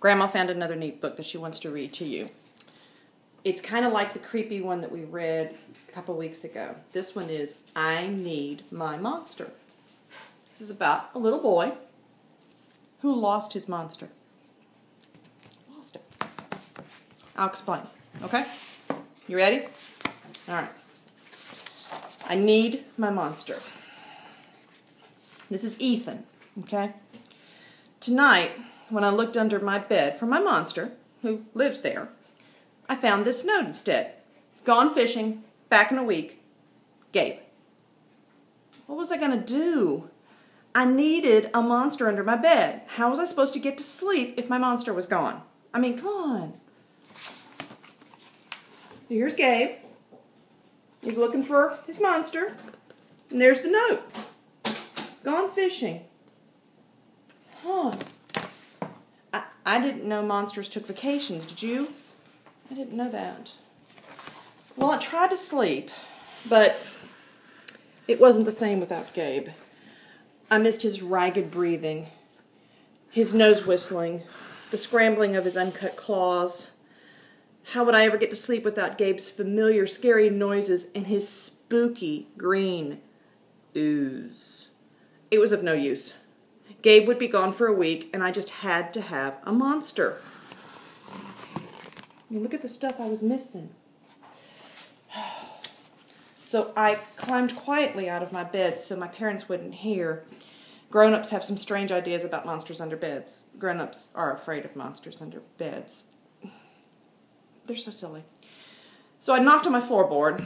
Grandma found another neat book that she wants to read to you. It's kind of like the creepy one that we read a couple weeks ago. This one is I Need My Monster. This is about a little boy who lost his monster. Lost it. I'll explain, okay? You ready? All right. I need my monster. This is Ethan, okay? Tonight, when I looked under my bed for my monster, who lives there, I found this note instead. Gone fishing, back in a week, Gabe. What was I going to do? I needed a monster under my bed. How was I supposed to get to sleep if my monster was gone? I mean, come on. Here's Gabe. He's looking for his monster. And there's the note. Gone fishing. Huh. I didn't know monsters took vacations. Did you? I didn't know that. Well, I tried to sleep, but it wasn't the same without Gabe. I missed his ragged breathing, his nose whistling, the scrambling of his uncut claws. How would I ever get to sleep without Gabe's familiar, scary noises and his spooky green ooze? It was of no use. Gabe would be gone for a week, and I just had to have a monster. I mean, look at the stuff I was missing. So I climbed quietly out of my bed so my parents wouldn't hear. Grown-ups have some strange ideas about monsters under beds. Grown-ups are afraid of monsters under beds. They're so silly. So I knocked on my floorboard,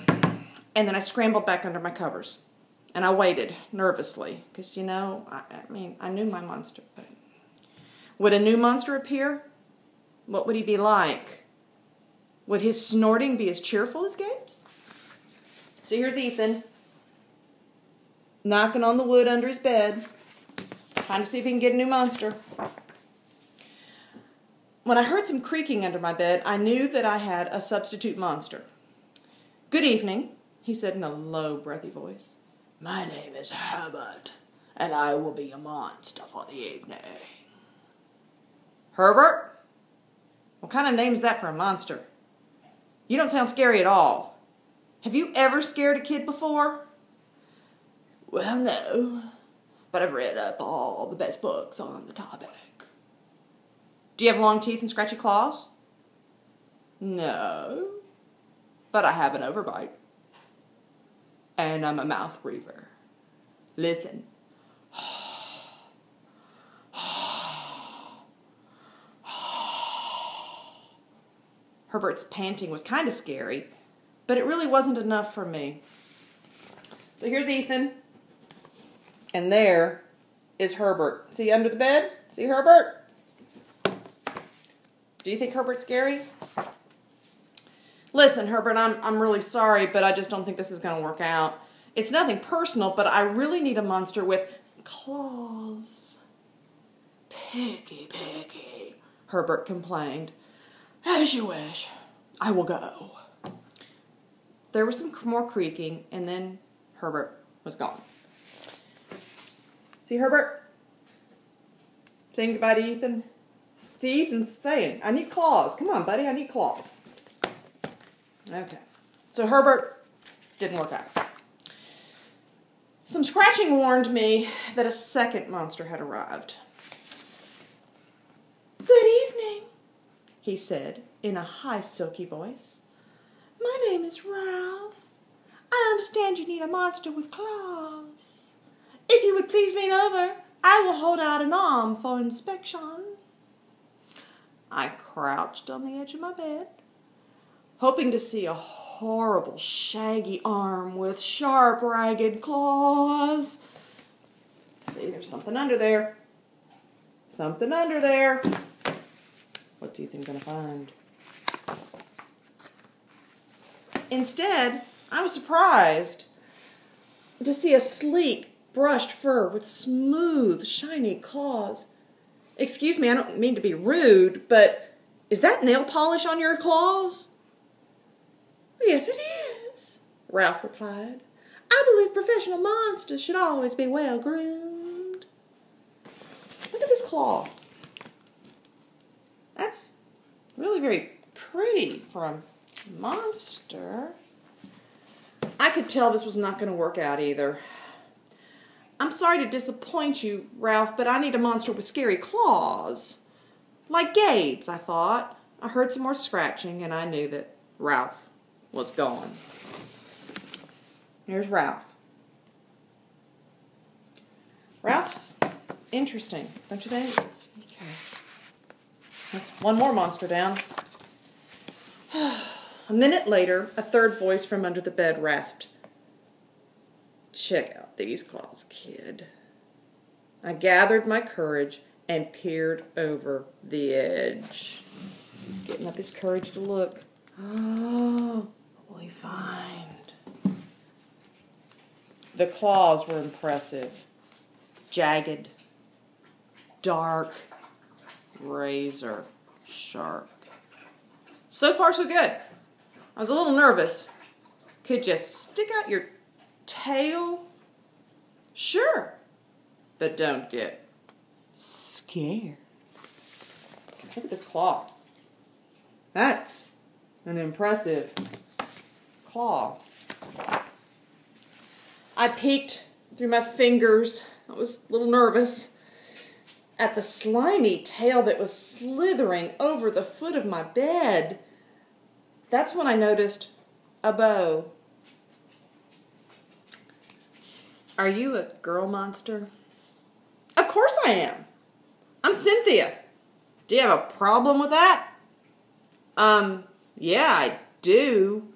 and then I scrambled back under my covers. And I waited nervously, because, you know, I knew my monster. But would a new monster appear? What would he be like? Would his snorting be as cheerful as Gabe's? So here's Ethan, knocking on the wood under his bed, trying to see if he can get a new monster. When I heard some creaking under my bed, I knew that I had a substitute monster. Good evening, he said in a low, breathy voice. My name is Herbert, and I will be your monster for the evening. Herbert? What kind of name is that for a monster? You don't sound scary at all. Have you ever scared a kid before? Well, no, but I've read up all the best books on the topic. Do you have long teeth and scratchy claws? No, but I have an overbite. And I'm a mouth breather. Listen. Herbert's panting was kind of scary, but it really wasn't enough for me. So here's Ethan, and there is Herbert. See under the bed? See Herbert? Do you think Herbert's scary? Listen, Herbert, I'm really sorry, but I just don't think this is going to work out. It's nothing personal, but I really need a monster with claws. Picky, Herbert complained. As you wish. I will go. There was some more creaking, and then Herbert was gone. See Herbert? Saying goodbye to Ethan? See, Ethan's saying, I need claws. Come on, buddy, I need claws. Okay, so Herbert didn't work out. Some scratching warned me that a second monster had arrived. Good evening, he said in a high, silky voice. My name is Ralph. I understand you need a monster with claws. If you would please lean over, I will hold out an arm for inspection. I crouched on the edge of my bed, hoping to see a horrible, shaggy arm with sharp, ragged claws. See, there's something under there. Something under there. What do you think I'm going to find? Instead, I was surprised to see a sleek, brushed fur with smooth, shiny claws. Excuse me, I don't mean to be rude, but is that nail polish on your claws? Yes, it is, Ralph replied. I believe professional monsters should always be well groomed. Look at this claw. really very pretty for a monster. I could tell this was not going to work out either. I'm sorry to disappoint you, Ralph, but I need a monster with scary claws. Like Gabe's, I thought. I heard some more scratching, and I knew that Ralph was gone. Here's Ralph. Ralph's interesting, don't you think? Okay. That's one more monster down. A minute later, a third voice from under the bed rasped, "Check out these claws, kid." I gathered my courage and peered over the edge. He's getting up his courage to look. Oh, what will he find? The claws were impressive. Jagged, dark, razor sharp. So far, so good. I was a little nervous. Could you stick out your tail? Sure, but don't get scared. Look at this claw. That's an impressive claw. I peeked through my fingers. I was a little nervous at the slimy tail that was slithering over the foot of my bed. That's when I noticed a bow. Are you a girl monster? Of course I am. I'm Cynthia. Do you have a problem with that? Yeah, I do.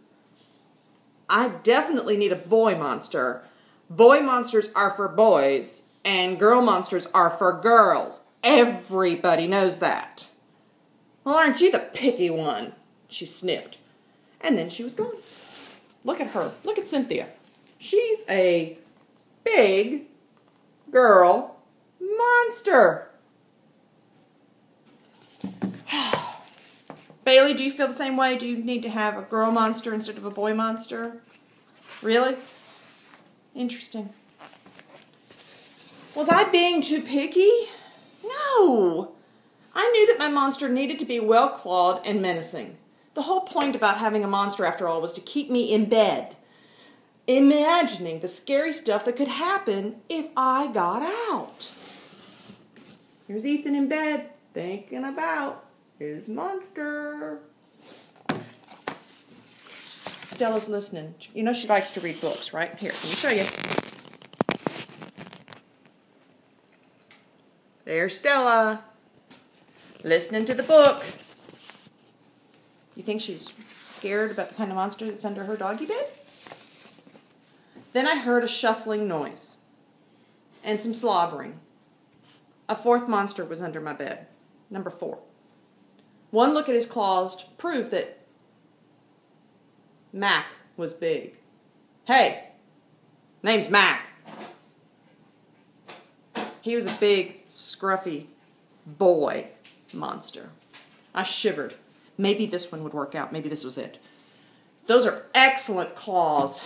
I definitely need a boy monster. Boy monsters are for boys, and girl monsters are for girls. Everybody knows that. Well, aren't you the picky one? She sniffed. And then she was gone. Look at her. Look at Cynthia. She's a big girl monster. Bailey, do you feel the same way? Do you need to have a girl monster instead of a boy monster? Really? Interesting. Was I being too picky? No. I knew that my monster needed to be well-clawed and menacing. The whole point about having a monster, after all, was to keep me in bed, imagining the scary stuff that could happen if I got out. Here's Ethan in bed, thinking about his monster. Stella's listening. You know she likes to read books, right? Here, let me show you. There's Stella, listening to the book. You think she's scared about the kind of monster that's under her doggy bed? Then I heard a shuffling noise and some slobbering. A fourth monster was under my bed, number 4. One look at his claws proved that Mac was big. Hey, name's Mac. He was a big, scruffy boy monster. I shivered. Maybe this one would work out. Maybe this was it. Those are excellent claws.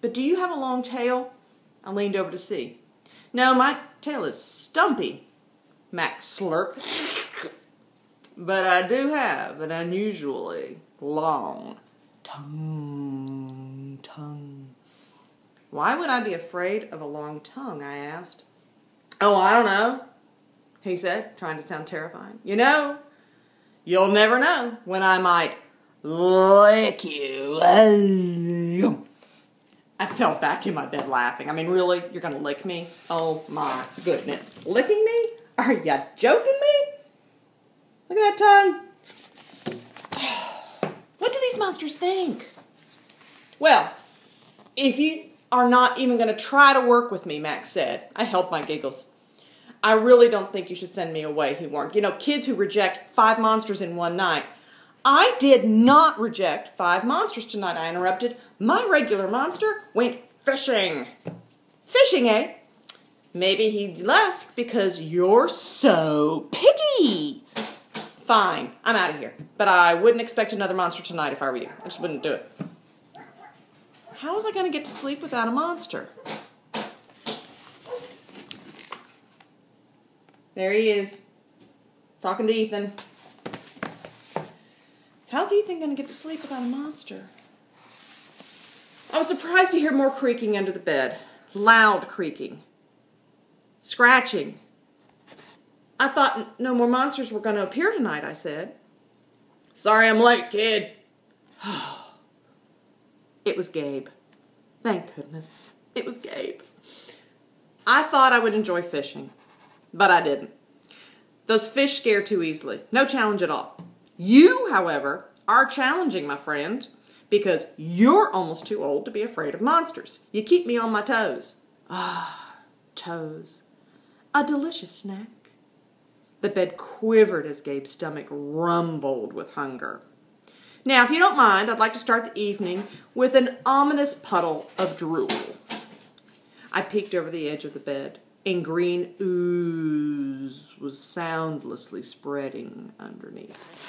But do you have a long tail? I leaned over to see. No, my tail is stumpy, Mac slurped. But I do have an unusually long tongue. Why would I be afraid of a long tongue, I asked. Oh, I don't know, he said, trying to sound terrifying. You know, you'll never know when I might lick you. I fell back in my bed laughing. I mean, really? You're going to lick me? Oh, my goodness. Licking me? Are you joking me? Look at that tongue. What do these monsters think? Well, if you are not even going to try to work with me, Max said. I held my giggles. I really don't think you should send me away, he warned. You know, kids who reject 5 monsters in one night. I did not reject 5 monsters tonight, I interrupted. My regular monster went fishing. Fishing, eh? Maybe he left because you're so picky. Fine, I'm out of here. But I wouldn't expect another monster tonight if I were you. I just wouldn't do it. How was I going to get to sleep without a monster? There he is, talking to Ethan. How's Ethan going to get to sleep without a monster? I was surprised to hear more creaking under the bed. Loud creaking. Scratching. I thought no more monsters were going to appear tonight, I said. Sorry I'm late, kid. It was Gabe. Thank goodness. It was Gabe. I thought I would enjoy fishing, but I didn't. Those fish scare too easily. No challenge at all. You, however, are challenging, my friend, because you're almost too old to be afraid of monsters. You keep me on my toes. Ah, toes. A delicious snack. The bed quivered as Gabe's stomach rumbled with hunger. Now, if you don't mind, I'd like to start the evening with an ominous puddle of drool. I peeked over the edge of the bed, and green ooze was soundlessly spreading underneath.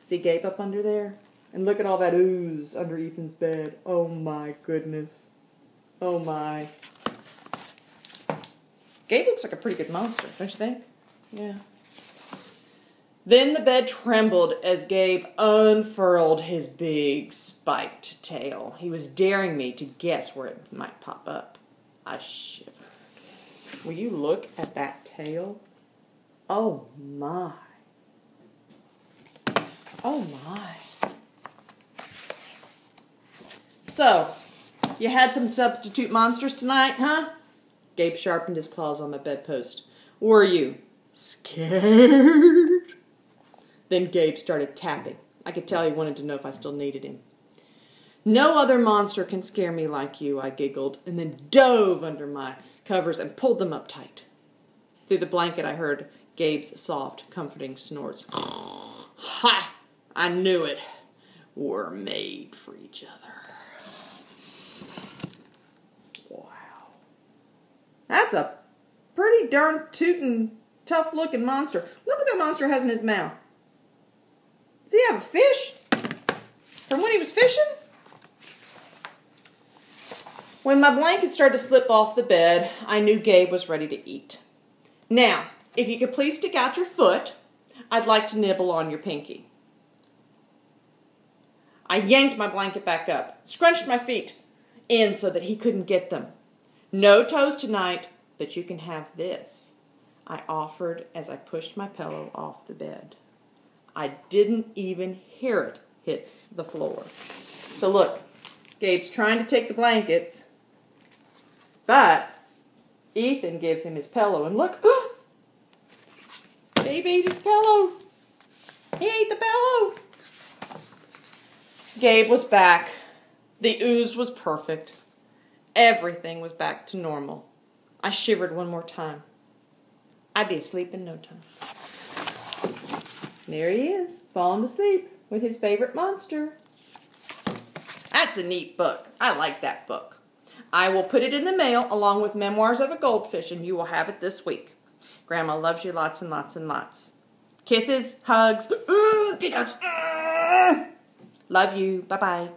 See Gabe up under there? And look at all that ooze under Ethan's bed. Oh my goodness. Oh my. Gabe looks like a pretty good monster, don't you think? Yeah. Then the bed trembled as Gabe unfurled his big spiked tail. He was daring me to guess where it might pop up. I shivered. Will you look at that tail? Oh my. Oh my. So, you had some substitute monsters tonight, huh? Gabe sharpened his claws on my bedpost. Were you scared? Then Gabe started tapping. I could tell he wanted to know if I still needed him. No other monster can scare me like you, I giggled, and then dove under my covers and pulled them up tight. Through the blanket I heard Gabe's soft, comforting snorts. Ha! I knew it. We're made for each other. Wow. That's a pretty darn tootin', tough-looking monster. Look what that monster has in his mouth. Does he have a fish? From when he was fishing? When my blanket started to slip off the bed, I knew Gabe was ready to eat. Now, if you could please stick out your foot, I'd like to nibble on your pinky. I yanked my blanket back up, scrunched my feet in so that he couldn't get them. No toes tonight, but you can have this, I offered as I pushed my pillow off the bed. I didn't even hear it hit the floor. So look, Gabe's trying to take the blankets, but Ethan gives him his pillow, and look, Gabe ate his pillow. He ate the pillow. Gabe was back. The ooze was perfect. Everything was back to normal. I shivered one more time. I'd be asleep in no time. There he is, falling asleep with his favorite monster. That's a neat book. I like that book. I will put it in the mail along with Memoirs of a Goldfish, and you will have it this week. Grandma loves you lots and lots and lots. Kisses, hugs, big hugs. Love you. Bye-bye.